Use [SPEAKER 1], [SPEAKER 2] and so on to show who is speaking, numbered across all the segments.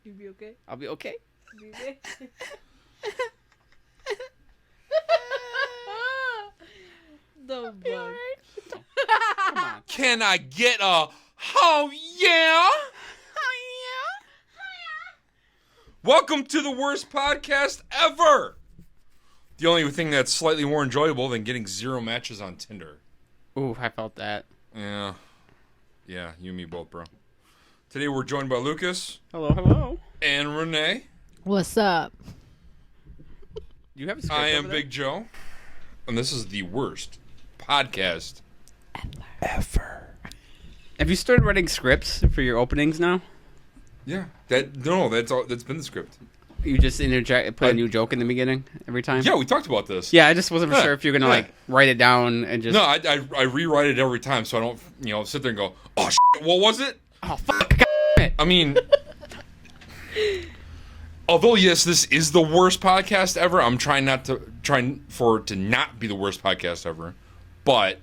[SPEAKER 1] You be okay?
[SPEAKER 2] I'll be okay.
[SPEAKER 1] You be okay? The bug.
[SPEAKER 2] Come on.
[SPEAKER 3] Can I get a oh yeah? Welcome to the worst podcast ever. The only thing that's slightly more enjoyable than getting 0 matches on Tinder.
[SPEAKER 2] Ooh, I felt that.
[SPEAKER 3] Yeah, you and me both, bro. Today we're joined by Lucas
[SPEAKER 2] Hello.
[SPEAKER 3] and Renee.
[SPEAKER 1] What's up?
[SPEAKER 2] You have a script
[SPEAKER 3] I am
[SPEAKER 2] over there?
[SPEAKER 3] Big Joe, and this is the worst podcast ever.
[SPEAKER 2] Have you started writing scripts for your openings now?
[SPEAKER 3] Yeah, that's all. That's been the script.
[SPEAKER 2] You just put a new joke in the beginning every time?
[SPEAKER 3] Yeah, we talked about this.
[SPEAKER 2] Yeah, I just wasn't
[SPEAKER 3] Yeah,
[SPEAKER 2] sure if you're gonna
[SPEAKER 3] yeah.
[SPEAKER 2] like write it down and just.
[SPEAKER 3] No, I rewrite it every time so I don't sit there and go, oh shit, what was it?
[SPEAKER 2] Oh fuck! God damn it.
[SPEAKER 3] I mean, although yes, this is the worst podcast ever. I'm trying for it to not be the worst podcast ever, but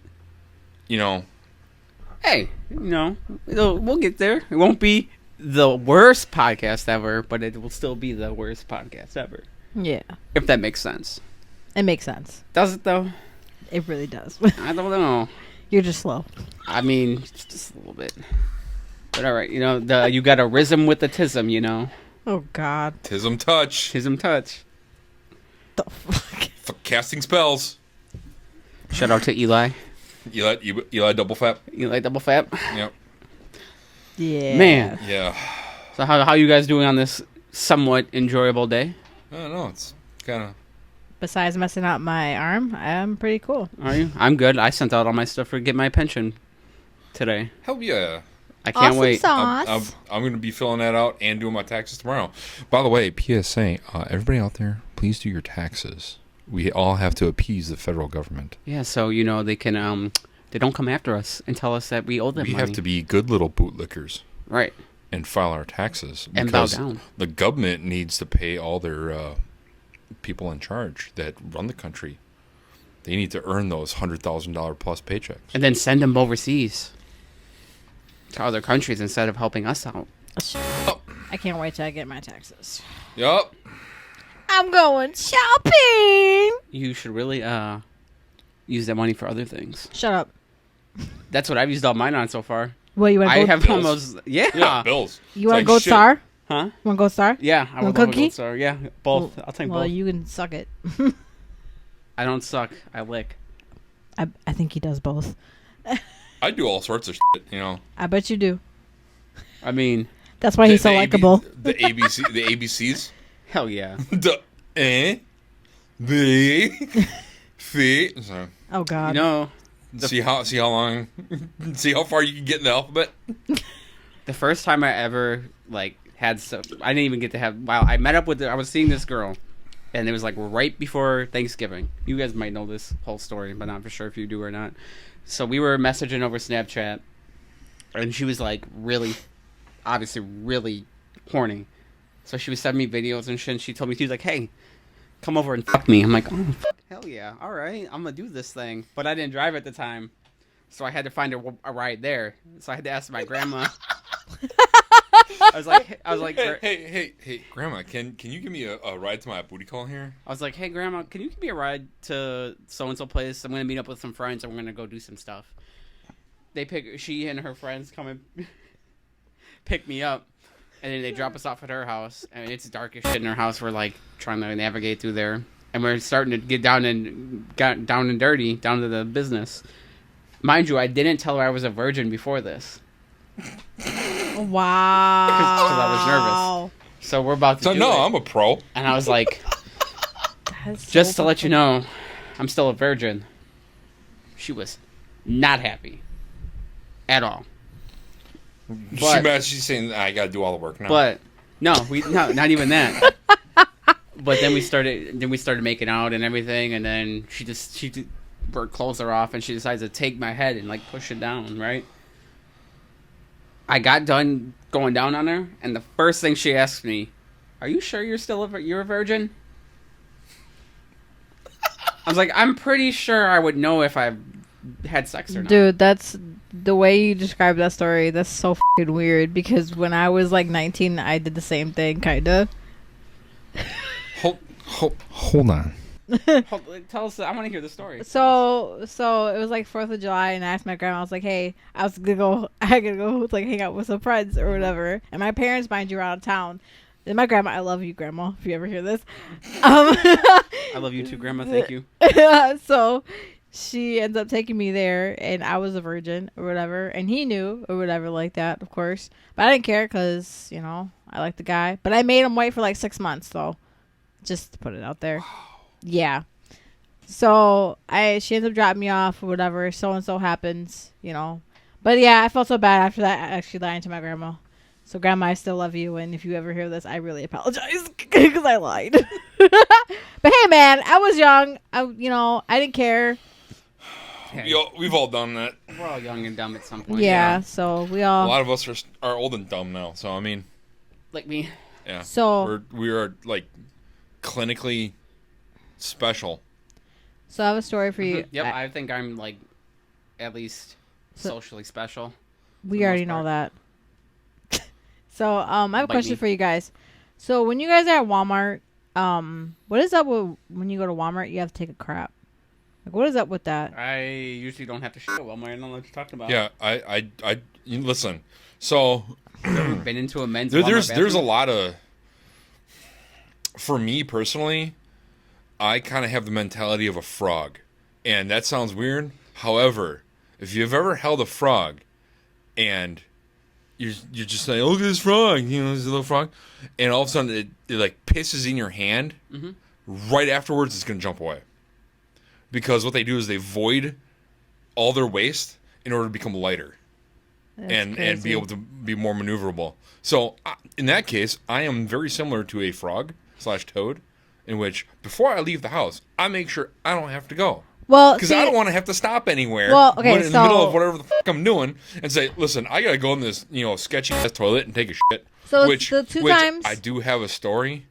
[SPEAKER 2] Hey, we'll get there. It won't be the worst podcast ever, but it will still be the worst podcast ever.
[SPEAKER 1] Yeah,
[SPEAKER 2] If that makes sense.
[SPEAKER 1] it makes sense.
[SPEAKER 2] Does it though?
[SPEAKER 1] It really does.
[SPEAKER 2] I don't know.
[SPEAKER 1] You're just slow.
[SPEAKER 2] I mean, just a little bit. But all right, you got a rhythm with the tism,
[SPEAKER 1] Oh God.
[SPEAKER 3] Tism touch
[SPEAKER 2] Tism touch.
[SPEAKER 1] The fuck.
[SPEAKER 3] for casting spells.
[SPEAKER 2] Shout out to Eli.
[SPEAKER 3] Eli double fap.
[SPEAKER 2] Eli double fap.
[SPEAKER 3] Yep.
[SPEAKER 1] Yeah.
[SPEAKER 2] Man.
[SPEAKER 3] Yeah.
[SPEAKER 2] So how you guys doing on this somewhat enjoyable day?
[SPEAKER 3] I don't know. It's kind of.
[SPEAKER 1] Besides messing up my arm, I'm pretty cool.
[SPEAKER 2] Are you? I'm good. I sent out all my stuff to get my pension today.
[SPEAKER 3] Hell yeah.
[SPEAKER 2] I can't wait.
[SPEAKER 1] Sauce.
[SPEAKER 3] I'm going to be filling that out and doing my taxes tomorrow. By the way, PSA, everybody out there, please do your taxes. We all have to appease the federal government.
[SPEAKER 2] Yeah, so they can they don't come after us and tell us that we owe them
[SPEAKER 3] We
[SPEAKER 2] money.
[SPEAKER 3] have to be good little bootlickers
[SPEAKER 2] right
[SPEAKER 3] and file our taxes.
[SPEAKER 2] and bow
[SPEAKER 3] Because
[SPEAKER 2] down.
[SPEAKER 3] the government needs to pay all their people in charge that run the country. They need to earn those $100,000 plus paychecks.
[SPEAKER 2] And then send them overseas to other countries instead of helping us out.
[SPEAKER 1] I can't wait till I get my taxes.
[SPEAKER 3] Yup.
[SPEAKER 1] I'm going shopping.
[SPEAKER 2] You should really use that money for other things.
[SPEAKER 1] Shut up.
[SPEAKER 2] That's what I've used all mine on so far.
[SPEAKER 1] Well, you want
[SPEAKER 2] I
[SPEAKER 1] to go?
[SPEAKER 2] have
[SPEAKER 3] Bills.
[SPEAKER 2] almost
[SPEAKER 3] Yeah, bills.
[SPEAKER 1] You want to
[SPEAKER 3] It's
[SPEAKER 1] go
[SPEAKER 3] like shit.
[SPEAKER 1] star?
[SPEAKER 2] huh?
[SPEAKER 1] Want to go star?
[SPEAKER 2] Yeah, I
[SPEAKER 1] Want
[SPEAKER 2] would love a
[SPEAKER 1] cookie?
[SPEAKER 2] gold star. Yeah, both. I'll take
[SPEAKER 1] Well,
[SPEAKER 2] both.
[SPEAKER 1] you can suck it.
[SPEAKER 2] I don't suck. I lick.
[SPEAKER 1] I think he does both.
[SPEAKER 3] I do all sorts of shit,
[SPEAKER 1] I bet you do.
[SPEAKER 2] I mean,
[SPEAKER 1] That's why he's so
[SPEAKER 3] The
[SPEAKER 1] likable.
[SPEAKER 3] The ABCs.
[SPEAKER 2] hell yeah.
[SPEAKER 3] The the see. So,
[SPEAKER 1] Oh God.
[SPEAKER 3] see how long, see how far you can get in the alphabet.
[SPEAKER 2] The first time I ever had I didn't even get to have. Wow, I met up with. I was seeing this girl, and it was right before Thanksgiving. You guys might know this whole story, but not for sure if you do or not. So we were messaging over Snapchat, and she was obviously really horny. So she was sending me videos and shit. And she told me, she was like, "Hey, come over and fuck me." I'm like, "Oh, hell yeah, all right, I'm gonna do this thing." But I didn't drive at the time, so I had to find a ride there. So I had to ask my grandma. I was like,
[SPEAKER 3] Hey, Grandma, can you give me a ride to my booty call here?
[SPEAKER 2] I was like, "Hey, Grandma, can you give me a ride to so and so place? I'm gonna meet up with some friends and we're gonna go do some stuff." She and her friends come and pick me up, and then they drop us off at her house. And it's dark as shit in her house. We're trying to navigate through there, and we're starting to get down and dirty, down to the business. Mind you, I didn't tell her I was a virgin before this.
[SPEAKER 1] Wow.
[SPEAKER 2] Because I was nervous. So we're about to
[SPEAKER 3] So
[SPEAKER 2] do
[SPEAKER 3] no,
[SPEAKER 2] it.
[SPEAKER 3] I'm a pro.
[SPEAKER 2] And I was like,
[SPEAKER 1] That's
[SPEAKER 2] just
[SPEAKER 1] so
[SPEAKER 2] to let you
[SPEAKER 1] fucking-
[SPEAKER 2] know, I'm still a virgin. She was not happy at all. But-
[SPEAKER 3] She's saying I gotta do all the work now.
[SPEAKER 2] But no, not even that. But then we started making out and everything, and then her clothes are off, and she decides to take my head and push it down. Right. I got done going down on her, and the first thing she asked me, "Are you sure you're a virgin?" I was like, "I'm pretty sure I would know if I had sex or not.
[SPEAKER 1] Dude, that's the way you describe that story. That's so fucking weird because when I was like 19, I did the same thing, kinda.
[SPEAKER 3] Hold on.
[SPEAKER 2] Tell us. I want to hear the story.
[SPEAKER 1] So it was like 4th of July, and I asked my grandma. I was like, "Hey, I gotta go like hang out with some friends or whatever." And my parents, mind you, were out of town. And my grandma, I love you, grandma, if you ever hear this.
[SPEAKER 2] I love you too, Grandma. Thank you.
[SPEAKER 1] So she ends up taking me there, and I was a virgin or whatever, and he knew or whatever like that, of course. But I didn't care because I like the guy. But I made him wait for like 6 months, though, just to put it out there. Yeah. So she ends up dropping me off or whatever. So and so happens, But yeah, I felt so bad after that. Actually lying to my grandma. So grandma, I still love you, and if you ever hear this, I really apologize because I lied. But hey, man, I was young. I didn't care.
[SPEAKER 3] We've all done that.
[SPEAKER 2] We're all young and dumb at some point.
[SPEAKER 1] Yeah. So we all.
[SPEAKER 3] A lot of us are old and dumb now. So I mean,
[SPEAKER 2] Like me.
[SPEAKER 3] yeah.
[SPEAKER 1] So
[SPEAKER 3] we are like clinically special.
[SPEAKER 1] So I have a story for you.
[SPEAKER 2] Yep. I think I'm like at least
[SPEAKER 1] So-
[SPEAKER 2] socially special.
[SPEAKER 1] We
[SPEAKER 2] the
[SPEAKER 1] already
[SPEAKER 2] most
[SPEAKER 1] know
[SPEAKER 2] part.
[SPEAKER 1] that. So I have a
[SPEAKER 2] Bite
[SPEAKER 1] question
[SPEAKER 2] me.
[SPEAKER 1] for you guys. So when you guys are at Walmart, what is up with when you go to Walmart? You have to take a crap. Like, what is up with that?
[SPEAKER 2] I usually don't have to shit well. I don't know what you're talking about.
[SPEAKER 3] Yeah, listen. So
[SPEAKER 2] You've been into a men's
[SPEAKER 3] there's
[SPEAKER 2] Walmart
[SPEAKER 3] a
[SPEAKER 2] bathroom?
[SPEAKER 3] lot of. For me personally, I kind of have the mentality of a frog, and that sounds weird. However, if you've ever held a frog, and you're just like, oh, look at this frog, this little frog, and all of a sudden it like pisses in your hand.
[SPEAKER 2] Mm-hmm.
[SPEAKER 3] Right afterwards, it's gonna jump away, because what they do is they void all their waste in order to become lighter.
[SPEAKER 1] That's
[SPEAKER 3] and be
[SPEAKER 1] crazy.
[SPEAKER 3] able to be more maneuverable. So in that case, I am very similar to a frog/toad, in which before I leave the house, I make sure I don't have to go.
[SPEAKER 1] Well,
[SPEAKER 3] Because
[SPEAKER 1] see,
[SPEAKER 3] I don't want to have to stop anywhere
[SPEAKER 1] Well, okay,
[SPEAKER 3] in the middle
[SPEAKER 1] so-
[SPEAKER 3] of whatever the fuck I'm doing and say, listen, I got to go in this, sketchy ass toilet and take a shit.
[SPEAKER 1] So
[SPEAKER 3] which
[SPEAKER 1] the two
[SPEAKER 3] which
[SPEAKER 1] times-
[SPEAKER 3] I do have a story,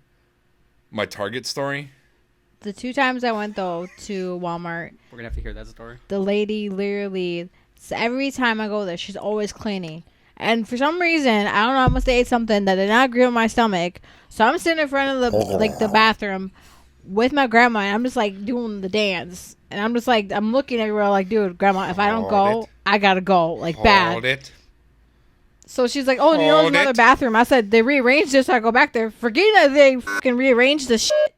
[SPEAKER 3] my Target story.
[SPEAKER 1] the 2 times I went though to Walmart,
[SPEAKER 2] We're gonna have to hear that story.
[SPEAKER 1] the lady literally, so every time I go there, she's always cleaning. And for some reason, I don't know, I must have ate something that did not agree with my stomach. So I'm sitting in front of the bathroom with my grandma, and I'm just like doing the dance. And I'm just like, I'm looking everywhere like, dude, grandma, if I don't
[SPEAKER 3] Hold
[SPEAKER 1] go,
[SPEAKER 3] it.
[SPEAKER 1] I gotta go, like bad.
[SPEAKER 3] Hold it.
[SPEAKER 1] So she's like, oh, there's
[SPEAKER 3] Hold
[SPEAKER 1] another
[SPEAKER 3] it.
[SPEAKER 1] bathroom. I said, they rearranged this, so I go back there. Forget that they fucking rearranged the shit.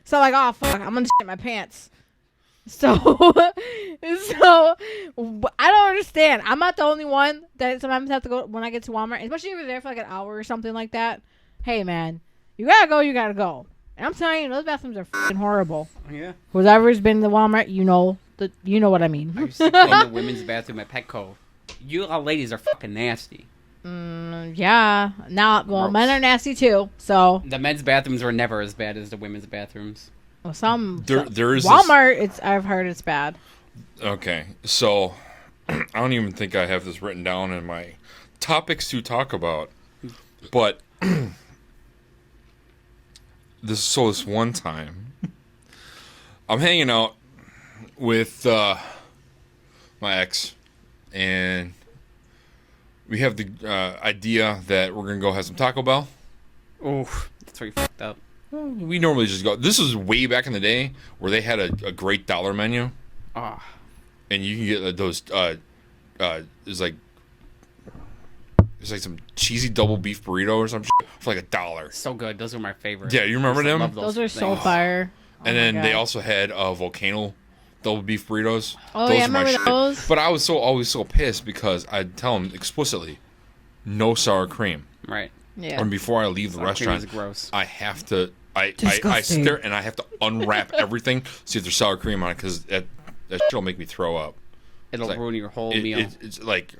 [SPEAKER 1] So I'm like, oh, fuck, I'm gonna shit my pants. So, I don't understand. I'm not the only one that sometimes have to go when I get to Walmart, especially if you're there for like an hour or something like that. Hey, man, you gotta go, you gotta go. And I'm telling you, those bathrooms are fucking horrible.
[SPEAKER 2] Yeah.
[SPEAKER 1] Whoever's been to Walmart, you know what I mean.
[SPEAKER 2] I used to clean the women's bathroom at Petco. You all ladies are fucking nasty.
[SPEAKER 1] Yeah. Now, well,
[SPEAKER 2] Gross.
[SPEAKER 1] men are nasty too. So,
[SPEAKER 2] The men's bathrooms were never as bad as the women's bathrooms.
[SPEAKER 1] well,
[SPEAKER 3] There is this-
[SPEAKER 1] Walmart. I've heard it's bad.
[SPEAKER 3] Okay, so I don't even think I have this written down in my topics to talk about, but this one time, I'm hanging out with my ex, and we have the idea that we're gonna go have some Taco Bell.
[SPEAKER 2] Oof, that's where you fucked up.
[SPEAKER 3] We normally just go. This is way back in the day where they had a great dollar menu.
[SPEAKER 2] Ah,
[SPEAKER 3] And you can get those. It's like some cheesy double beef burrito or some shit for like $1.
[SPEAKER 2] so good. Those were my favorite.
[SPEAKER 3] Yeah, you remember
[SPEAKER 2] I used to
[SPEAKER 3] them?
[SPEAKER 2] love
[SPEAKER 1] Those are so
[SPEAKER 2] things.
[SPEAKER 1] fire. Oh
[SPEAKER 3] And
[SPEAKER 1] my
[SPEAKER 3] then they
[SPEAKER 1] God.
[SPEAKER 3] also had volcano double beef burritos.
[SPEAKER 1] Oh,
[SPEAKER 3] those
[SPEAKER 1] yeah,
[SPEAKER 3] are my
[SPEAKER 1] remember
[SPEAKER 3] shit.
[SPEAKER 1] those?
[SPEAKER 3] But I was always so pissed because I'd tell them explicitly, no sour cream.
[SPEAKER 2] Right.
[SPEAKER 1] Yeah.
[SPEAKER 3] And before I leave the
[SPEAKER 2] Sour cream
[SPEAKER 3] restaurant,
[SPEAKER 2] is gross.
[SPEAKER 3] I have to. I
[SPEAKER 1] Disgusting.
[SPEAKER 3] sit there and I have to unwrap everything, see if there's sour cream on it, because that shit will make me throw up.
[SPEAKER 2] It'll
[SPEAKER 3] like-
[SPEAKER 2] ruin your whole meal.
[SPEAKER 3] It's like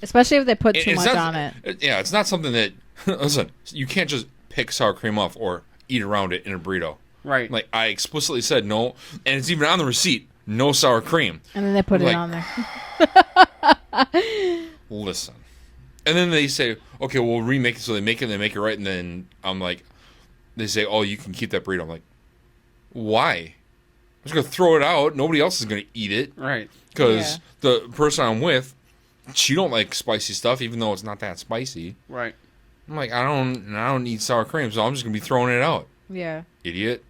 [SPEAKER 1] Especially if they put too
[SPEAKER 3] it's
[SPEAKER 1] much
[SPEAKER 3] not-
[SPEAKER 1] on it.
[SPEAKER 3] Yeah, it's not something that. Listen, you can't just pick sour cream off or eat around it in a burrito.
[SPEAKER 2] right.
[SPEAKER 3] Like I explicitly said no, and it's even on the receipt. No sour cream.
[SPEAKER 1] And then they put
[SPEAKER 3] Like-
[SPEAKER 1] it on there.
[SPEAKER 3] Listen, and then they say, okay, we'll remake it. So they make it right, and then I'm like, they say, oh, you can keep that burrito. I'm like, why? just gonna throw it out. Nobody else is gonna eat it
[SPEAKER 2] Right.
[SPEAKER 3] because the person I'm with, she don't like spicy stuff, even though it's not that spicy.
[SPEAKER 2] Right.
[SPEAKER 3] I'm like, I don't eat sour cream, so I'm just gonna be throwing it out.
[SPEAKER 1] Yeah.
[SPEAKER 3] Idiot.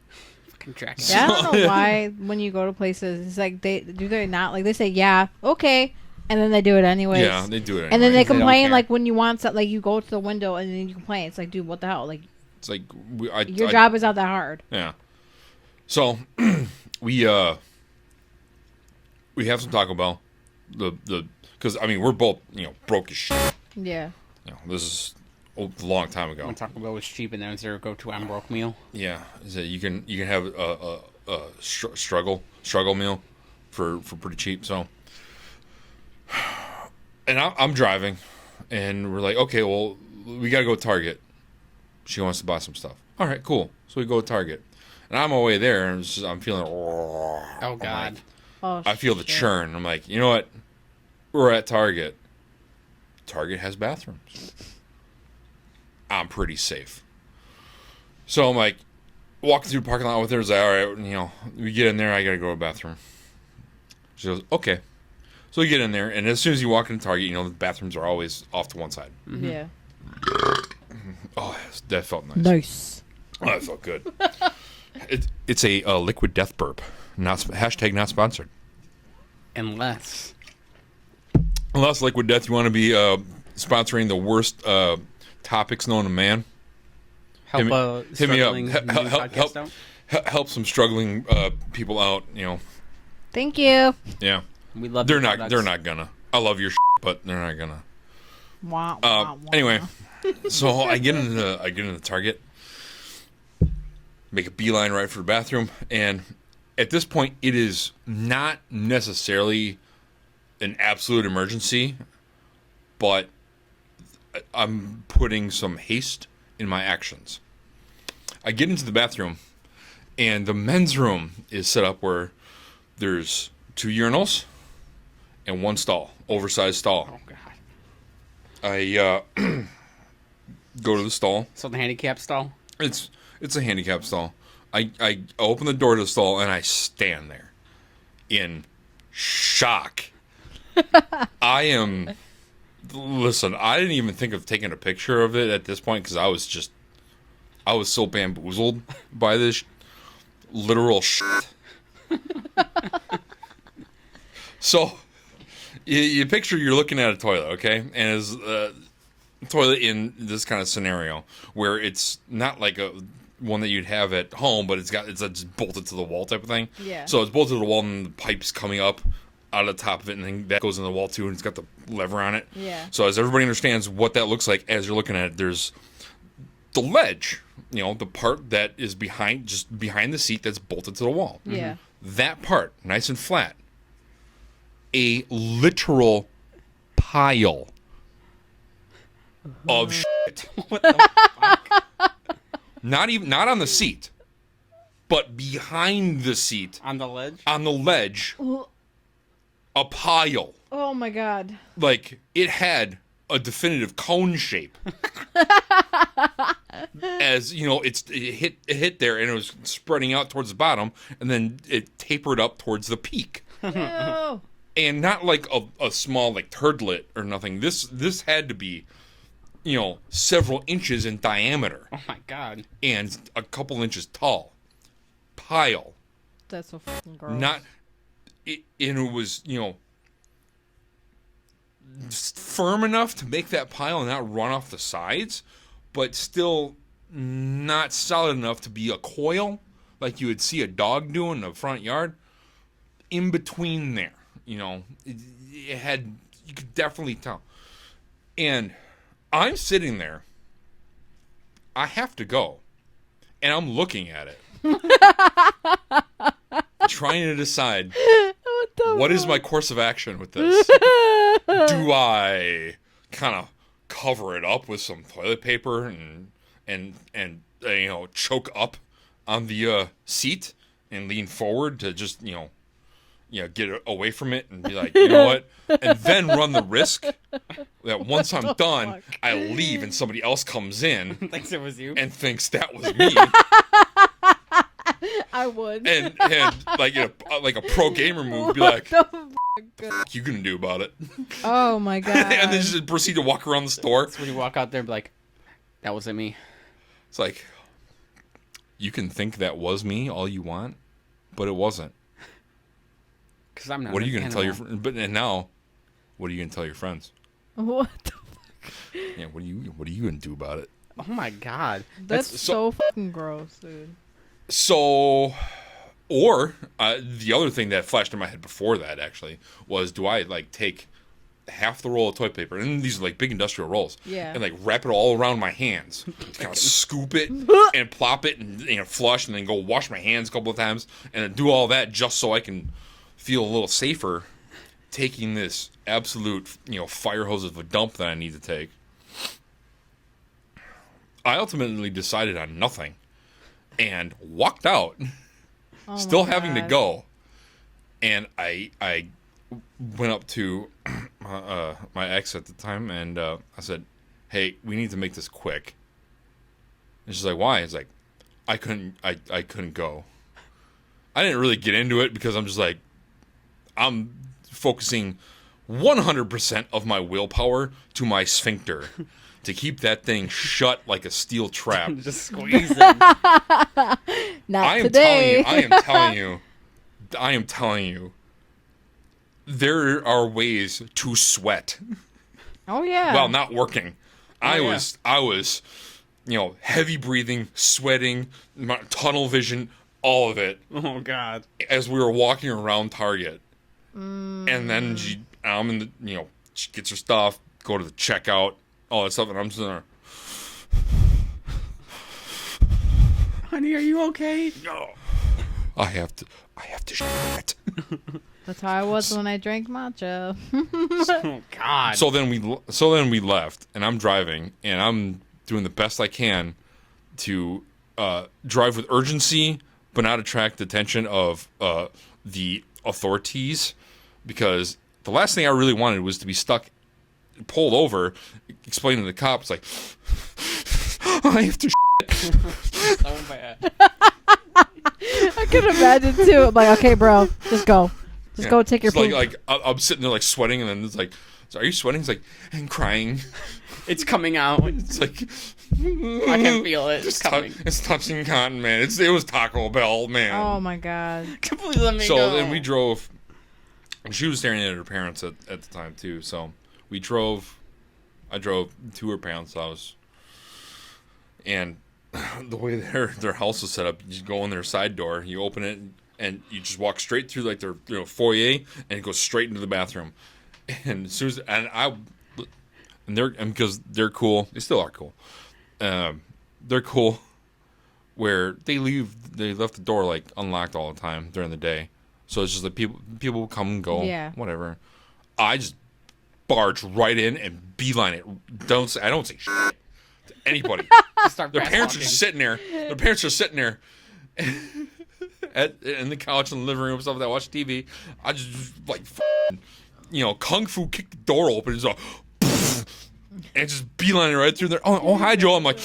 [SPEAKER 2] Fucking tracking.
[SPEAKER 1] Yeah, I don't know why when you go to places, it's like they not like they say yeah, okay, and then they do it anyways.
[SPEAKER 3] Yeah, they do it. Anyway.
[SPEAKER 1] And then they
[SPEAKER 2] don't
[SPEAKER 1] complain
[SPEAKER 2] care.
[SPEAKER 1] like when you want something, like you go to the window and then you complain. It's like, dude, what the hell? Like
[SPEAKER 3] It's like
[SPEAKER 1] your job is not that hard.
[SPEAKER 3] Yeah. So we have some Taco Bell. Because I mean we're both broke as shit.
[SPEAKER 1] Yeah.
[SPEAKER 3] This is a long time ago.
[SPEAKER 2] When Taco Bell was cheap and that was their go-to I'm broke meal.
[SPEAKER 3] Yeah, is that you can have a struggle meal for pretty cheap. So, and I'm driving, and we're like, okay, well, we gotta go to Target. She wants to buy some stuff. All right, cool. So we go to Target, and I'm on my way there, and I'm feeling.
[SPEAKER 2] Oh God.
[SPEAKER 1] Oh,
[SPEAKER 3] I feel the
[SPEAKER 1] shit.
[SPEAKER 3] churn. I'm like, you know what? We're at Target. Target has bathrooms. I'm pretty safe. So I'm like, walking through the parking lot with her. It's like, all right, we get in there. I gotta go to the bathroom. She goes, okay. So we get in there, and as soon as you walk into Target, the bathrooms are always off to one side.
[SPEAKER 2] Mm-hmm.
[SPEAKER 1] Yeah.
[SPEAKER 3] Oh, that felt nice.
[SPEAKER 1] Nice.
[SPEAKER 3] Oh, that felt good. It's a liquid death burp. Hashtag not sponsored.
[SPEAKER 2] Unless.
[SPEAKER 3] Unless Liquid Death, you want to be sponsoring the worst topics known to man.
[SPEAKER 2] Help
[SPEAKER 3] hit me up.
[SPEAKER 2] struggling podcast out.
[SPEAKER 3] Help some struggling people out.
[SPEAKER 1] Thank you.
[SPEAKER 3] Yeah,
[SPEAKER 2] We love
[SPEAKER 3] they're
[SPEAKER 2] your
[SPEAKER 3] not.
[SPEAKER 2] products.
[SPEAKER 3] They're not gonna. I love your but they're not gonna.
[SPEAKER 1] Wah, wah, wah.
[SPEAKER 3] Anyway, so I get into Target, make a beeline right for the bathroom, and at this point, it is not necessarily an absolute emergency, but I'm putting some haste in my actions. I get into the bathroom, and the men's room is set up where there's 2 urinals and 1 stall, oversized stall.
[SPEAKER 2] Oh God.
[SPEAKER 3] I go to the stall.
[SPEAKER 2] So the handicap stall.
[SPEAKER 3] It's a handicap stall. I open the door to the stall and I stand there in shock. Listen, I didn't even think of taking a picture of it at this point because I was so bamboozled by this literal shit. So, you picture you're looking at a toilet, okay? And it's a toilet in this kind of scenario where it's not like a one that you'd have at home, but it's just bolted to the wall type of thing.
[SPEAKER 1] Yeah.
[SPEAKER 3] So it's bolted to the wall and the pipe's coming up out of the top of it, and then that goes in the wall too, and it's got the lever on it.
[SPEAKER 1] Yeah.
[SPEAKER 3] So as everybody understands what that looks like as you're looking at it, there's the ledge, the part that is behind the seat that's bolted to the wall.
[SPEAKER 1] Yeah.
[SPEAKER 3] That part, nice and flat. A literal pile of shit.
[SPEAKER 2] What the fuck?
[SPEAKER 3] Not on the seat, but behind the seat,
[SPEAKER 2] On the ledge?
[SPEAKER 3] on the ledge, a pile.
[SPEAKER 1] Oh my God.
[SPEAKER 3] Like it had a definitive cone shape. As it hit there and it was spreading out towards the bottom, and then it tapered up towards the peak.
[SPEAKER 1] Ew.
[SPEAKER 3] And not like a small like turdlet or nothing. This had to be, several inches in diameter
[SPEAKER 2] Oh my God.
[SPEAKER 3] and a couple inches tall. Pile.
[SPEAKER 1] That's so fucking gross.
[SPEAKER 3] And it was, firm enough to make that pile and not run off the sides, but still not solid enough to be a coil like you would see a dog do in the front yard. In between there, it had, you could definitely tell. And I'm sitting there. I have to go. And I'm looking at it. Trying to decide what is my course of action with this. Do I kind of cover it up with some toilet paper and choke up on the seat and lean forward to just get away from it and be like, you know what? And then run the risk that once I'm done, I leave and somebody else comes in
[SPEAKER 2] Thinks it was you.
[SPEAKER 3] and thinks that was me.
[SPEAKER 1] I would.
[SPEAKER 3] and like like a pro gamer move, be like,
[SPEAKER 1] What the
[SPEAKER 3] "What you gonna do about it?"
[SPEAKER 1] oh my god.
[SPEAKER 3] And then just proceed to walk around the store.
[SPEAKER 2] That's when you walk out there and be like, that wasn't me.
[SPEAKER 3] It's like, you can think that was me all you want, but it wasn't.
[SPEAKER 2] Because I'm not.
[SPEAKER 3] What are you
[SPEAKER 2] going
[SPEAKER 3] gonna tell your? But and now, what are you gonna tell your friends?
[SPEAKER 1] What the
[SPEAKER 3] Yeah, what are you gonna do about it?
[SPEAKER 2] Oh my god.
[SPEAKER 1] That's so fucking gross, dude.
[SPEAKER 3] So, or the other thing that flashed in my head before that actually was, do I like take half the roll of toilet paper, and these are like big industrial rolls,
[SPEAKER 1] Yeah.
[SPEAKER 3] and like wrap it all around my hands, kind of scoop it and plop it and flush, and then go wash my hands a couple of times, and then do all that just so I can feel a little safer taking this absolute fire hose of a dump that I need to take. I ultimately decided on nothing and walked out,
[SPEAKER 1] Oh
[SPEAKER 3] still
[SPEAKER 1] my
[SPEAKER 3] having to
[SPEAKER 1] God.
[SPEAKER 3] go. And I went up to my ex at the time, and I said, "Hey, we need to make this quick." And she's like, "Why?" It's like, I couldn't go. I didn't really get into it because I'm just like, I'm focusing 100% of my willpower to my sphincter to keep that thing shut like a steel trap.
[SPEAKER 2] Just squeeze it.
[SPEAKER 1] Not
[SPEAKER 3] I am
[SPEAKER 1] today.
[SPEAKER 3] I am telling you, there are ways to sweat
[SPEAKER 1] Oh yeah.
[SPEAKER 3] while not working. I
[SPEAKER 2] yeah.
[SPEAKER 3] was, heavy breathing, sweating, tunnel vision, all of it
[SPEAKER 2] Oh god.
[SPEAKER 3] as we were walking around Target. And then I'm in the, she gets her stuff, go to the checkout, all that stuff, and I'm just there.
[SPEAKER 2] Honey, are you okay?
[SPEAKER 3] No, I have to shit.
[SPEAKER 1] That's how I was when I drank matcha.
[SPEAKER 2] Oh god.
[SPEAKER 3] So then we left, and I'm driving, and I'm doing the best I can to drive with urgency, but not attract the attention of the authorities, because the last thing I really wanted was to be pulled over, explaining to the cops like, I have to shit.
[SPEAKER 2] So bad.
[SPEAKER 1] I could imagine too. I'm like, okay, bro, just go. Just go take your
[SPEAKER 3] It's
[SPEAKER 1] poop.
[SPEAKER 3] like I'm sitting there like sweating, and then it's like, so are you sweating? It's like, and crying.
[SPEAKER 2] It's coming out.
[SPEAKER 3] It's like,
[SPEAKER 2] I can feel it. It's coming.
[SPEAKER 3] It's touching cotton, man. It was Taco Bell, man.
[SPEAKER 1] Oh my god.
[SPEAKER 2] Please let me
[SPEAKER 3] So
[SPEAKER 2] go.
[SPEAKER 3] then we drove. She was staring at her parents at the time too. So we drove. I drove to her parents' house, and the way their house was set up, you just go in their side door, you open it, and you just walk straight through like their foyer, and it goes straight into the bathroom. And as soon as because they're cool, they still are cool. They're cool. Where they left the door like unlocked all the time during the day, so it's just like people come and go,
[SPEAKER 1] Yeah.
[SPEAKER 3] whatever. I just barge right in and beeline it. I don't say shit to anybody.
[SPEAKER 2] Start
[SPEAKER 3] Their
[SPEAKER 2] fast
[SPEAKER 3] parents are
[SPEAKER 2] walking.
[SPEAKER 3] just sitting there. Their parents are sitting there in the couch in the living room and stuff that watch TV. I just like kung fu kick the door open and just and just beeline it right through there. Oh hi Joel. I'm like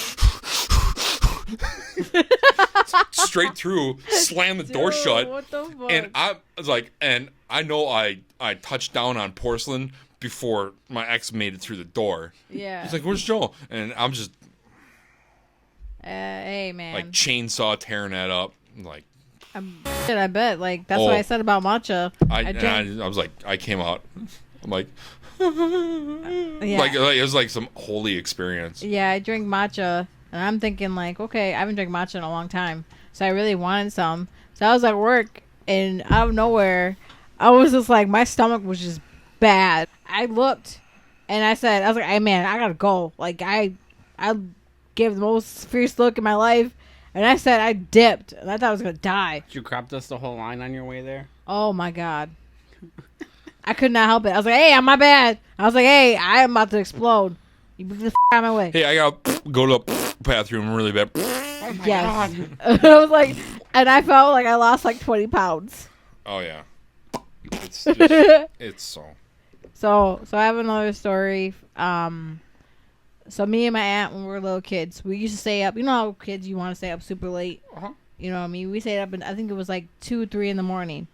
[SPEAKER 3] straight through, slam the door
[SPEAKER 1] Dude,
[SPEAKER 3] shut.
[SPEAKER 1] What the fuck?
[SPEAKER 3] And I was like, and I know I touched down on porcelain before my ex made it through the door.
[SPEAKER 1] yeah.
[SPEAKER 3] He's like, "Where's Joel?" And I'm just
[SPEAKER 1] Hey man.
[SPEAKER 3] like chainsaw tearing that up. Like
[SPEAKER 1] Shit, I bet. Like that's what
[SPEAKER 3] Oh.
[SPEAKER 1] I said about matcha.
[SPEAKER 3] I was like, I came out. I'm like,
[SPEAKER 1] Yeah.
[SPEAKER 3] like it was like some holy experience.
[SPEAKER 1] Yeah, I drink matcha, and I'm thinking like, okay, I haven't drank matcha in a long time, so I really wanted some. So I was at work, and out of nowhere, I was just like, my stomach was just bad. I looked, and I was like, hey man, I gotta go. Like I gave the most fierce look in my life, and I said I dipped, and I thought I was gonna die.
[SPEAKER 2] Did you crop dust the whole line on your way there?
[SPEAKER 1] Oh my god. I could not help it. I was like, hey, I'm my bad. I was like, hey, I am about to explode. You get the out of my way.
[SPEAKER 3] Hey, I gotta go to the bathroom really bad.
[SPEAKER 2] Oh my
[SPEAKER 1] Yes.
[SPEAKER 2] god.
[SPEAKER 1] I was like, and I felt like I lost like 20 pounds.
[SPEAKER 3] Oh yeah, it's it's so.
[SPEAKER 1] So I have another story. So me and my aunt, when we were little kids, we used to stay up. You know how kids, you want to stay up super late.
[SPEAKER 2] Uh-huh.
[SPEAKER 1] You know what I mean? We stayed up, and I think it was like 2, 3 in the morning.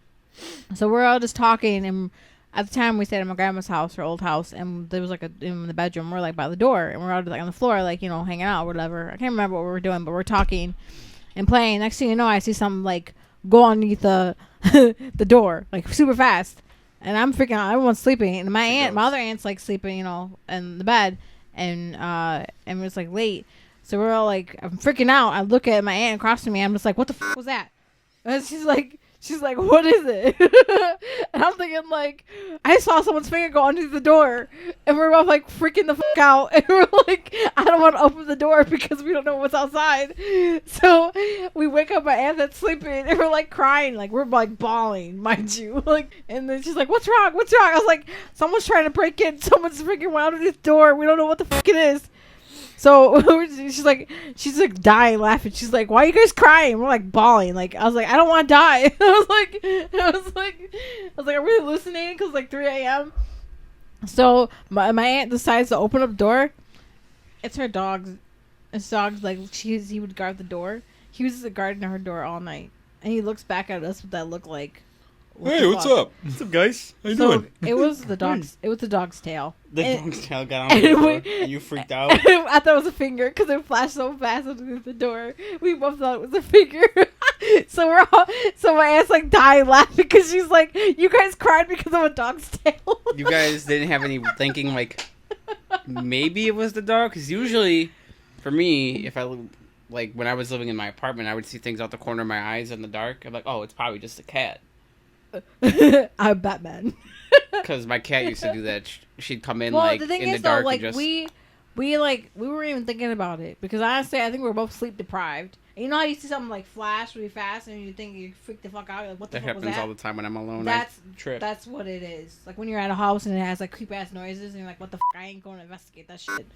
[SPEAKER 1] So we're all just talking, and at the time we stayed at my grandma's house, her old house, and there was like in the bedroom. We're like by the door, and we're all like on the floor, like, you know, hanging out or whatever. I can't remember what we were doing, but we're talking and playing. Next thing you know, I see something like go underneath the the door, like super fast, and I'm freaking out. Everyone's sleeping, and my other aunt's like sleeping, you know, in the bed, and it was like late, so we're all like, I'm freaking out. I look at my aunt across from me. I'm just like, what the was that? And she's like, what is it? And I'm thinking, like, I saw someone's finger go underneath the door. And we're both, like, freaking the fuck out. And we're like, I don't want to open the door because we don't know what's outside. So we wake up my aunt that's sleeping. And we're, like, crying. Like, we're, like, bawling, mind you. Like, and then she's like, what's wrong? What's wrong? I was like, someone's trying to break in. Someone's freaking went underneath the door. We don't know what the fuck it is. So she's like dying laughing. She's like, "Why are you guys crying?" We're like bawling. Like, I was like, "I don't want to die." I was like, I'm really hallucinating because like 3 a.m. So my aunt decides to open up the door. It's her dog's. His dog's like he would guard the door. He was guarding her door all night, and he looks back at us with that look like,
[SPEAKER 3] Hey, what's up?
[SPEAKER 2] What's up, guys?
[SPEAKER 3] How you
[SPEAKER 1] So
[SPEAKER 3] doing?
[SPEAKER 1] it was the dog's. It was the dog's tail.
[SPEAKER 2] The
[SPEAKER 1] And-
[SPEAKER 2] dog's tail got on the door, and you freaked out.
[SPEAKER 1] I thought it was a finger because it flashed so fast underneath the door. We both thought it was a finger. So my aunt's like dying laughing because she's like, "You guys cried because of a dog's tail."
[SPEAKER 2] You guys didn't have any thinking like maybe it was the dog? Because usually, for me, if I like when I was living in my apartment, I would see things out the corner of my eyes in the dark. I'm like, oh, it's probably just a cat.
[SPEAKER 1] I'm Batman.
[SPEAKER 2] Because my cat used to do that. She'd come in
[SPEAKER 1] Well,
[SPEAKER 2] like
[SPEAKER 1] the thing
[SPEAKER 2] in
[SPEAKER 1] is
[SPEAKER 2] the
[SPEAKER 1] though,
[SPEAKER 2] dark
[SPEAKER 1] like
[SPEAKER 2] and just.
[SPEAKER 1] we weren't even thinking about it because honestly, I think we were both sleep deprived. And you know how you see something like flash really fast and you think you freak the fuck out? You're like, what the
[SPEAKER 2] That
[SPEAKER 1] fuck was
[SPEAKER 2] happens
[SPEAKER 1] that?
[SPEAKER 2] all the time when I'm alone.
[SPEAKER 1] That's
[SPEAKER 2] I trip.
[SPEAKER 1] That's what it is. Like when you're at a house and it has like creep ass noises and you're like, what the fuck? I ain't going to investigate that shit.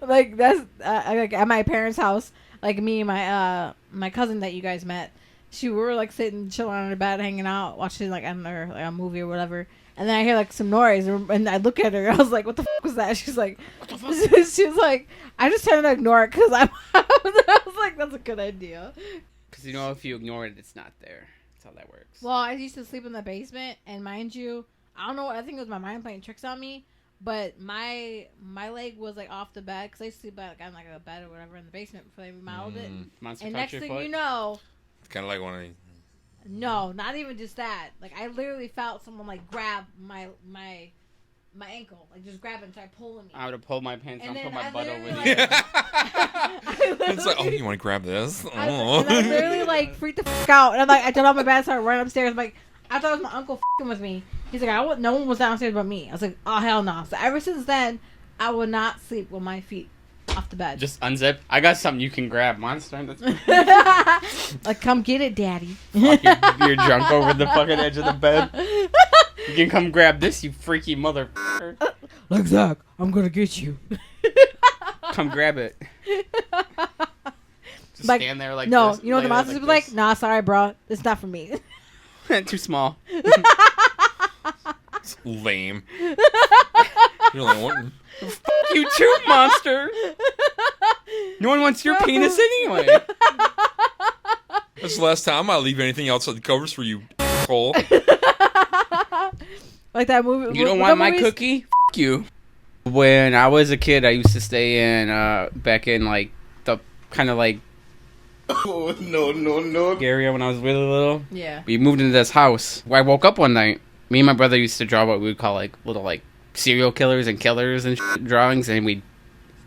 [SPEAKER 1] Like that's like at my parents' house. Like me and my cousin that you guys met. We were like sitting chilling on her bed, hanging out, watching like I don't know, like a movie or whatever. And then I hear like some noise, and I look at her. I was like, "What the fuck was that?" She's like, "She's like, I just tend to ignore it because I'm." I was like, "That's a good idea."
[SPEAKER 2] Because you know, if you ignore it, it's not there. That's how that works.
[SPEAKER 1] Well, I used to sleep in the basement, and mind you, I don't know. I think it was my mind playing tricks on me, but my leg was like off the bed because I used to sleep on like a bed or whatever in the basement before they remodeled it.
[SPEAKER 2] Monster
[SPEAKER 1] And
[SPEAKER 2] touch
[SPEAKER 1] next
[SPEAKER 2] your
[SPEAKER 1] thing
[SPEAKER 2] foot?
[SPEAKER 1] you know,
[SPEAKER 3] It's kind of like when I.
[SPEAKER 1] no, not even just that. Like I literally felt someone like grab my ankle, like just grab it and start pulling me.
[SPEAKER 2] I would have pulled my pants
[SPEAKER 1] And
[SPEAKER 2] down, put
[SPEAKER 1] then
[SPEAKER 2] my
[SPEAKER 1] I
[SPEAKER 2] butt over
[SPEAKER 1] literally,
[SPEAKER 2] there.
[SPEAKER 3] It's like, oh, you want to grab this?
[SPEAKER 1] And I
[SPEAKER 3] Oh.
[SPEAKER 1] literally like freaked the fuck out, and I'm like, I jumped off my bed, started running upstairs. I'm like, I thought it was my uncle fucking with me. He's like, no one was downstairs but me. I was like, oh hell no. So ever since then, I will not sleep with my feet off the bed.
[SPEAKER 2] Just unzip. I got something you can grab, monster. That's
[SPEAKER 1] Like, come get it, daddy.
[SPEAKER 2] fuck your junk over the fucking edge of the bed. You can come grab this, you freaky motherfucker.
[SPEAKER 1] Like Zach, I'm gonna get you.
[SPEAKER 2] Come grab it. Just
[SPEAKER 1] Like,
[SPEAKER 2] stand there like
[SPEAKER 1] no,
[SPEAKER 2] this.
[SPEAKER 1] you know what the monsters would be like? Nah, sorry, bro. It's not for me.
[SPEAKER 2] Too small.
[SPEAKER 3] It's lame. You're like, what?
[SPEAKER 2] You too, monster. No one wants your penis anyway.
[SPEAKER 3] That's the last time I'll leave anything outside the covers for you, Cole.
[SPEAKER 1] Like that movie.
[SPEAKER 2] You don't
[SPEAKER 1] what
[SPEAKER 2] want my
[SPEAKER 1] movies?
[SPEAKER 2] cookie? F you. When I was a kid, I used to stay in back in like the kind of like
[SPEAKER 4] Oh, no.
[SPEAKER 2] area when I was really little.
[SPEAKER 1] Yeah.
[SPEAKER 2] We moved into this house. I woke up one night. Me and my brother used to draw what we would call like little like serial killers and killers and shit drawings, and we'd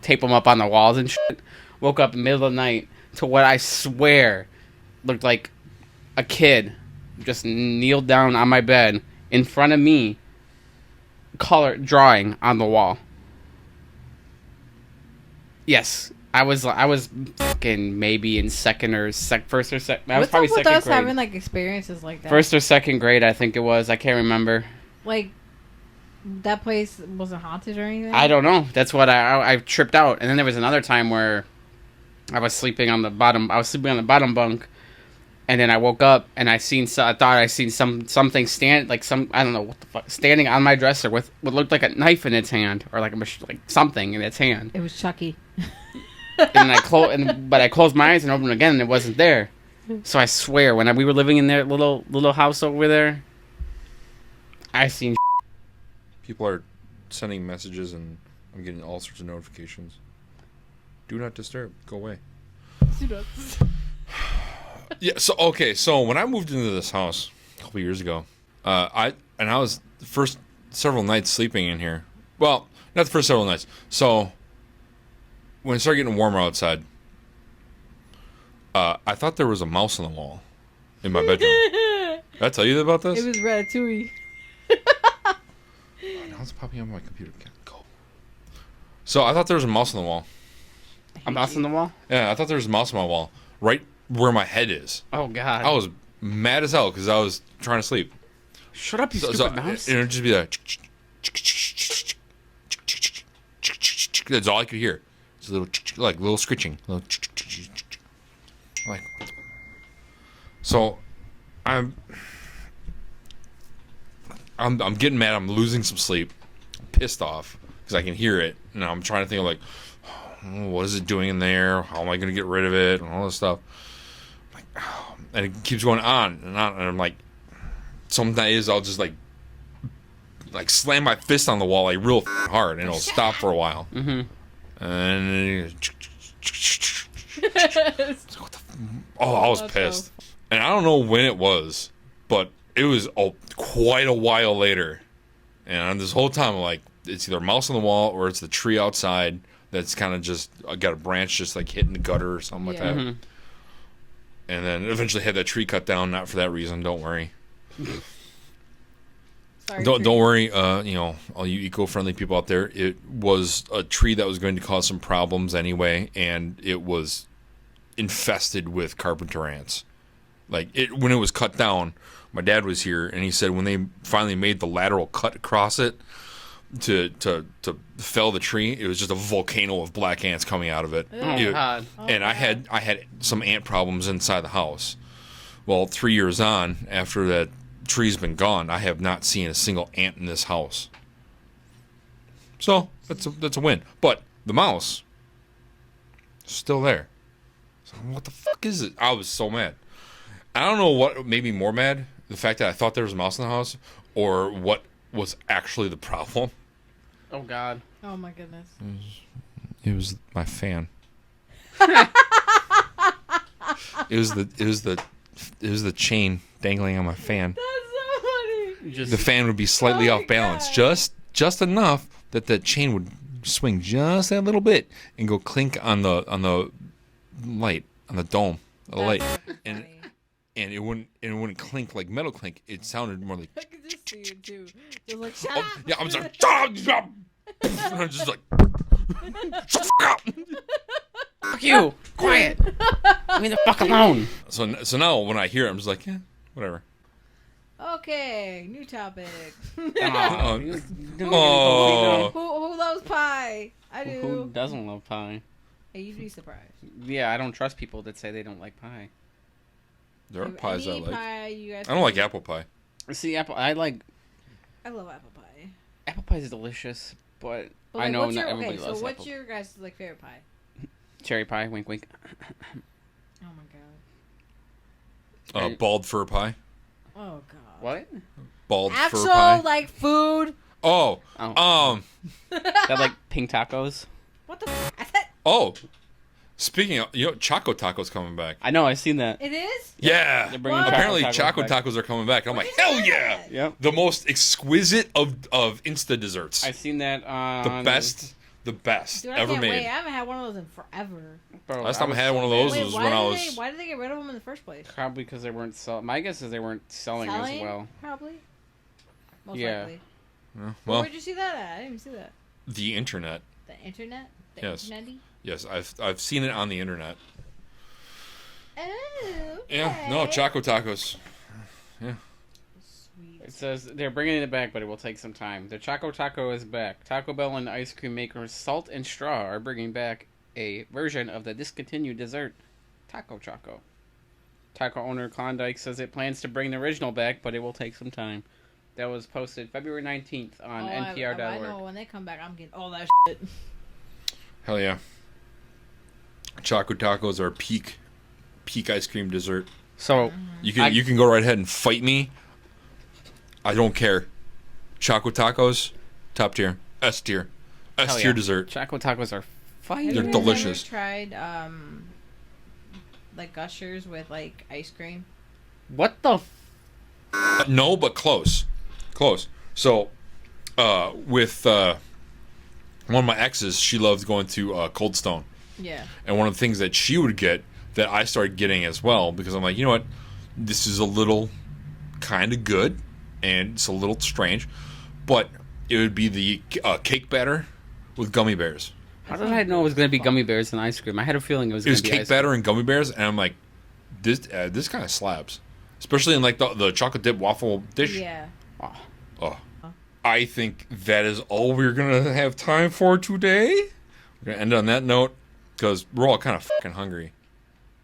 [SPEAKER 2] tape them up on the walls and shit. Woke up in the middle of the night to what I swear looked like a kid just kneeled down on my bed in front of me, drawing on the wall. Yes, I was fucking maybe in first or second. I was
[SPEAKER 1] What's
[SPEAKER 2] probably
[SPEAKER 1] up with
[SPEAKER 2] second
[SPEAKER 1] us
[SPEAKER 2] grade.
[SPEAKER 1] having like experiences like that?
[SPEAKER 2] First or second grade, I think it was. I can't remember.
[SPEAKER 1] Like that place wasn't haunted or anything.
[SPEAKER 2] I don't know. That's what I tripped out. And then there was another time where I was sleeping on the bottom. I was sleeping on the bottom bunk, and then I woke up and I thought I seen something stand like I don't know what the fuck standing on my dresser with what looked like a knife in its hand or like like something in its hand.
[SPEAKER 1] It was Chucky.
[SPEAKER 2] and but I closed my eyes and opened them again, and it wasn't there. So I swear, when we were living in their little house over there, I seen.
[SPEAKER 3] People are sending messages, and I'm getting all sorts of notifications. Do not disturb. Go away. Yeah. So when I moved into this house a couple years ago, I was the first several nights sleeping in here. Well, not the first several nights. So when it started getting warmer outside, I thought there was a mouse on the wall in my bedroom. Did I tell you about this?
[SPEAKER 1] It was Ratatouille.
[SPEAKER 3] Now it's popping up on my computer. Go. So I thought there was a mouse on the wall.
[SPEAKER 2] A mouse on the wall?
[SPEAKER 3] Yeah, I thought there was a mouse on my wall, right where my head is.
[SPEAKER 2] Oh God!
[SPEAKER 3] I was mad as hell because I was trying to sleep.
[SPEAKER 2] Shut up, you stupid mouse!
[SPEAKER 3] And it would just be like. That's all I could hear. It's a little scritching. Like, so, I'm getting mad. I'm losing some sleep. I'm pissed off because I can hear it, and I'm trying to think of like, oh, what is it doing in there? How am I going to get rid of it? And all this stuff. Like, oh, and it keeps going on and on, and I'm like, some days I'll just like slam my fist on the wall like real hard, and it'll stop for a while.
[SPEAKER 2] Mm-hmm.
[SPEAKER 3] And I was pissed. And I don't know when it was, but it was quite a while later. And this whole time, I'm like, it's either a mouse on the wall or it's the tree outside that's kind of just got a branch just like hitting the gutter or something like that.
[SPEAKER 2] Mm-hmm.
[SPEAKER 3] And then eventually had that tree cut down. Not for that reason. Don't worry.
[SPEAKER 1] Sorry,
[SPEAKER 3] Don't worry, you know, all you eco-friendly people out there. It was a tree that was going to cause some problems anyway, and it was infested with carpenter ants. Like when it was cut down, my dad was here, and he said when they finally made the lateral cut across it to fell the tree, it was just a volcano of black ants coming out of it.
[SPEAKER 2] Oh God!
[SPEAKER 3] And I had some ant problems inside the house. Well, 3 years on, after that tree's been gone, I have not seen a single ant in this house. So that's a win. But the mouse is still there. So what the fuck is it? I was so mad. I don't know what made me more mad, the fact that I thought there was a mouse in the house, or what was actually the problem.
[SPEAKER 2] Oh God!
[SPEAKER 1] Oh my goodness.
[SPEAKER 3] It was my fan. It was the chain dangling on my fan.
[SPEAKER 1] That's so funny.
[SPEAKER 3] The fan would be slightly
[SPEAKER 1] Oh
[SPEAKER 3] off
[SPEAKER 1] my
[SPEAKER 3] balance,
[SPEAKER 1] God.
[SPEAKER 3] just enough that the chain would swing just that little bit and go clink on the light, on the dome of the light, and it wouldn't clink like metal clink. It sounded more like.
[SPEAKER 1] I could just see it too. Just like, shut
[SPEAKER 3] Oh,
[SPEAKER 1] up.
[SPEAKER 3] yeah, I was like, shut up! And I'm just like, shut the fuck up!
[SPEAKER 2] Fuck you! Quiet! Leave me the fuck alone!
[SPEAKER 3] So now when I hear it, I'm just like, yeah, whatever.
[SPEAKER 1] Okay, new topic.
[SPEAKER 2] Aw,
[SPEAKER 3] Oh.
[SPEAKER 1] Who loves pie? I do.
[SPEAKER 2] Who doesn't love pie?
[SPEAKER 1] Hey, you'd be surprised.
[SPEAKER 2] Yeah, I don't trust people that say they don't like pie.
[SPEAKER 3] There are
[SPEAKER 1] If
[SPEAKER 3] pies I
[SPEAKER 1] any
[SPEAKER 3] like.
[SPEAKER 1] pie you guys
[SPEAKER 3] I don't like apple pie.
[SPEAKER 2] See, I
[SPEAKER 1] love apple pie.
[SPEAKER 2] apple pie is delicious, but
[SPEAKER 1] But,
[SPEAKER 2] I
[SPEAKER 1] like,
[SPEAKER 2] know
[SPEAKER 1] what's
[SPEAKER 2] not
[SPEAKER 1] your,
[SPEAKER 2] everybody
[SPEAKER 1] okay,
[SPEAKER 2] loves
[SPEAKER 1] so what's
[SPEAKER 2] apple.
[SPEAKER 1] your guys' like favorite pie?
[SPEAKER 2] Cherry pie, wink, wink.
[SPEAKER 1] Oh my god.
[SPEAKER 3] Bald fur pie.
[SPEAKER 1] Oh god.
[SPEAKER 2] What?
[SPEAKER 3] Bald fur
[SPEAKER 1] Actual
[SPEAKER 3] pie.
[SPEAKER 1] like food.
[SPEAKER 3] Oh.
[SPEAKER 2] Oh. That like pink tacos.
[SPEAKER 1] What the? I said
[SPEAKER 3] Oh. Speaking of, Choco Taco's coming back.
[SPEAKER 2] I know, I've seen that.
[SPEAKER 1] it is.
[SPEAKER 3] Yeah.
[SPEAKER 2] They're bringing
[SPEAKER 1] What?
[SPEAKER 3] Apparently,
[SPEAKER 2] Choco
[SPEAKER 3] Choco
[SPEAKER 2] back.
[SPEAKER 3] Tacos are coming back. And I'm like,
[SPEAKER 1] What
[SPEAKER 3] hell
[SPEAKER 1] is
[SPEAKER 3] yeah!
[SPEAKER 1] that?
[SPEAKER 2] Yep.
[SPEAKER 3] The most exquisite of Insta desserts.
[SPEAKER 2] I've seen that on
[SPEAKER 3] The best
[SPEAKER 1] Dude, I
[SPEAKER 3] ever
[SPEAKER 1] can't
[SPEAKER 3] made.
[SPEAKER 1] wait. I haven't had one of those in forever.
[SPEAKER 2] Bro,
[SPEAKER 3] Last time I
[SPEAKER 2] was
[SPEAKER 3] had
[SPEAKER 2] so
[SPEAKER 3] one of
[SPEAKER 2] mad.
[SPEAKER 3] those
[SPEAKER 1] Wait,
[SPEAKER 3] was
[SPEAKER 1] why
[SPEAKER 3] when I
[SPEAKER 1] did
[SPEAKER 3] was.
[SPEAKER 1] they? Why did they get rid of them in the first place?
[SPEAKER 2] Probably because they weren't selling. My guess is they weren't selling as well.
[SPEAKER 1] Probably. Most
[SPEAKER 2] Yeah.
[SPEAKER 1] likely.
[SPEAKER 3] Well,
[SPEAKER 1] Where'd you see that at? I didn't even see that.
[SPEAKER 3] the internet.
[SPEAKER 1] The internet. The
[SPEAKER 3] Yes.
[SPEAKER 1] internet-y?
[SPEAKER 3] Yes, I've seen it on the internet.
[SPEAKER 1] Oh.
[SPEAKER 3] Yeah, no,
[SPEAKER 1] okay.
[SPEAKER 3] Choco Tacos.
[SPEAKER 1] Sweet.
[SPEAKER 2] It says they're bringing it back, but it will take some time. The Choco Taco is back. Taco Bell and ice cream maker Salt and Straw are bringing back a version of the discontinued dessert, Taco Choco. Taco owner Klondike says it plans to bring the original back, but it will take some time. That was posted February 19th on
[SPEAKER 1] I
[SPEAKER 2] NPR.org.
[SPEAKER 1] know when they come back, I'm getting all that shit.
[SPEAKER 3] Hell yeah. Choco tacos are peak ice cream dessert.
[SPEAKER 2] So
[SPEAKER 3] You can go right ahead and fight me. I don't care. Choco tacos, top tier, S tier,
[SPEAKER 2] hell
[SPEAKER 3] S tier
[SPEAKER 2] yeah.
[SPEAKER 3] dessert.
[SPEAKER 2] Choco tacos are
[SPEAKER 1] Have
[SPEAKER 2] fire.
[SPEAKER 1] you
[SPEAKER 3] They're
[SPEAKER 1] guys
[SPEAKER 3] delicious.
[SPEAKER 1] ever tried like Gushers with like ice cream?
[SPEAKER 2] What the?
[SPEAKER 3] No, but close. So, with one of my exes, she loved going to Cold Stone.
[SPEAKER 1] Yeah.
[SPEAKER 3] And one of the things that she would get that I started getting as well, because I'm like, you know what? This is a little kind of good, and it's a little strange, but it would be the cake batter with gummy bears.
[SPEAKER 2] How did I know it was going to be gummy bears and ice cream? I had a feeling it was
[SPEAKER 3] It
[SPEAKER 2] going
[SPEAKER 3] was
[SPEAKER 2] to be
[SPEAKER 3] cake
[SPEAKER 2] ice cream.
[SPEAKER 3] batter and gummy bears, and I'm like, this kind of slaps, especially in like the chocolate dip waffle dish.
[SPEAKER 1] Yeah.
[SPEAKER 3] Oh, I think that is all we're gonna have time for today. We're gonna end on that note because we're all kind of fucking hungry.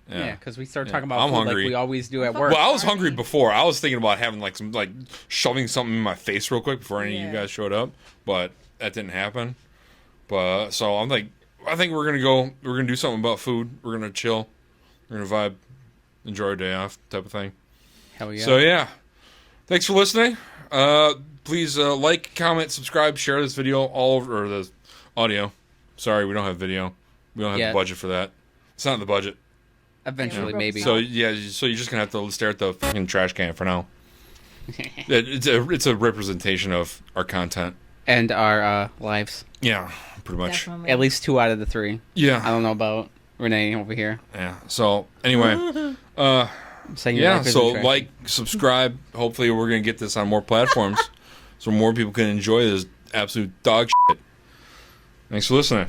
[SPEAKER 2] Yeah, because we started
[SPEAKER 3] Yeah.
[SPEAKER 2] talking about
[SPEAKER 3] I'm
[SPEAKER 2] food
[SPEAKER 3] hungry.
[SPEAKER 2] like we always do at work.
[SPEAKER 3] Well, I was hungry before. I was thinking about having like shoving something in my face real quick before any of you
[SPEAKER 1] Yeah.
[SPEAKER 3] guys showed up, but that didn't happen. But so I'm like, I think we're gonna go. We're gonna do something about food. We're gonna chill. We're gonna vibe, enjoy our day off, type of thing.
[SPEAKER 2] Hell yeah.
[SPEAKER 3] So yeah, thanks for listening. Please like, comment, subscribe, share this video all over, or the audio. Sorry, we don't have video. We don't have
[SPEAKER 2] Yeah.
[SPEAKER 3] the budget for that. It's not in the budget.
[SPEAKER 2] Eventually,
[SPEAKER 1] Yeah.
[SPEAKER 2] maybe.
[SPEAKER 3] So yeah, so you're just gonna have to stare at the fucking trash can for now. It's a representation of our content.
[SPEAKER 2] And our lives.
[SPEAKER 3] Yeah, pretty much.
[SPEAKER 1] Definitely.
[SPEAKER 2] At least 2 out of the 3. I
[SPEAKER 3] Yeah,
[SPEAKER 2] don't know about Renee over here.
[SPEAKER 3] yeah. So anyway,
[SPEAKER 2] Saying your
[SPEAKER 3] yeah.
[SPEAKER 2] life isn't
[SPEAKER 3] So
[SPEAKER 2] trash.
[SPEAKER 3] like, subscribe. Hopefully, we're gonna get this on more platforms, so more people can enjoy this absolute dog shit. Thanks for listening.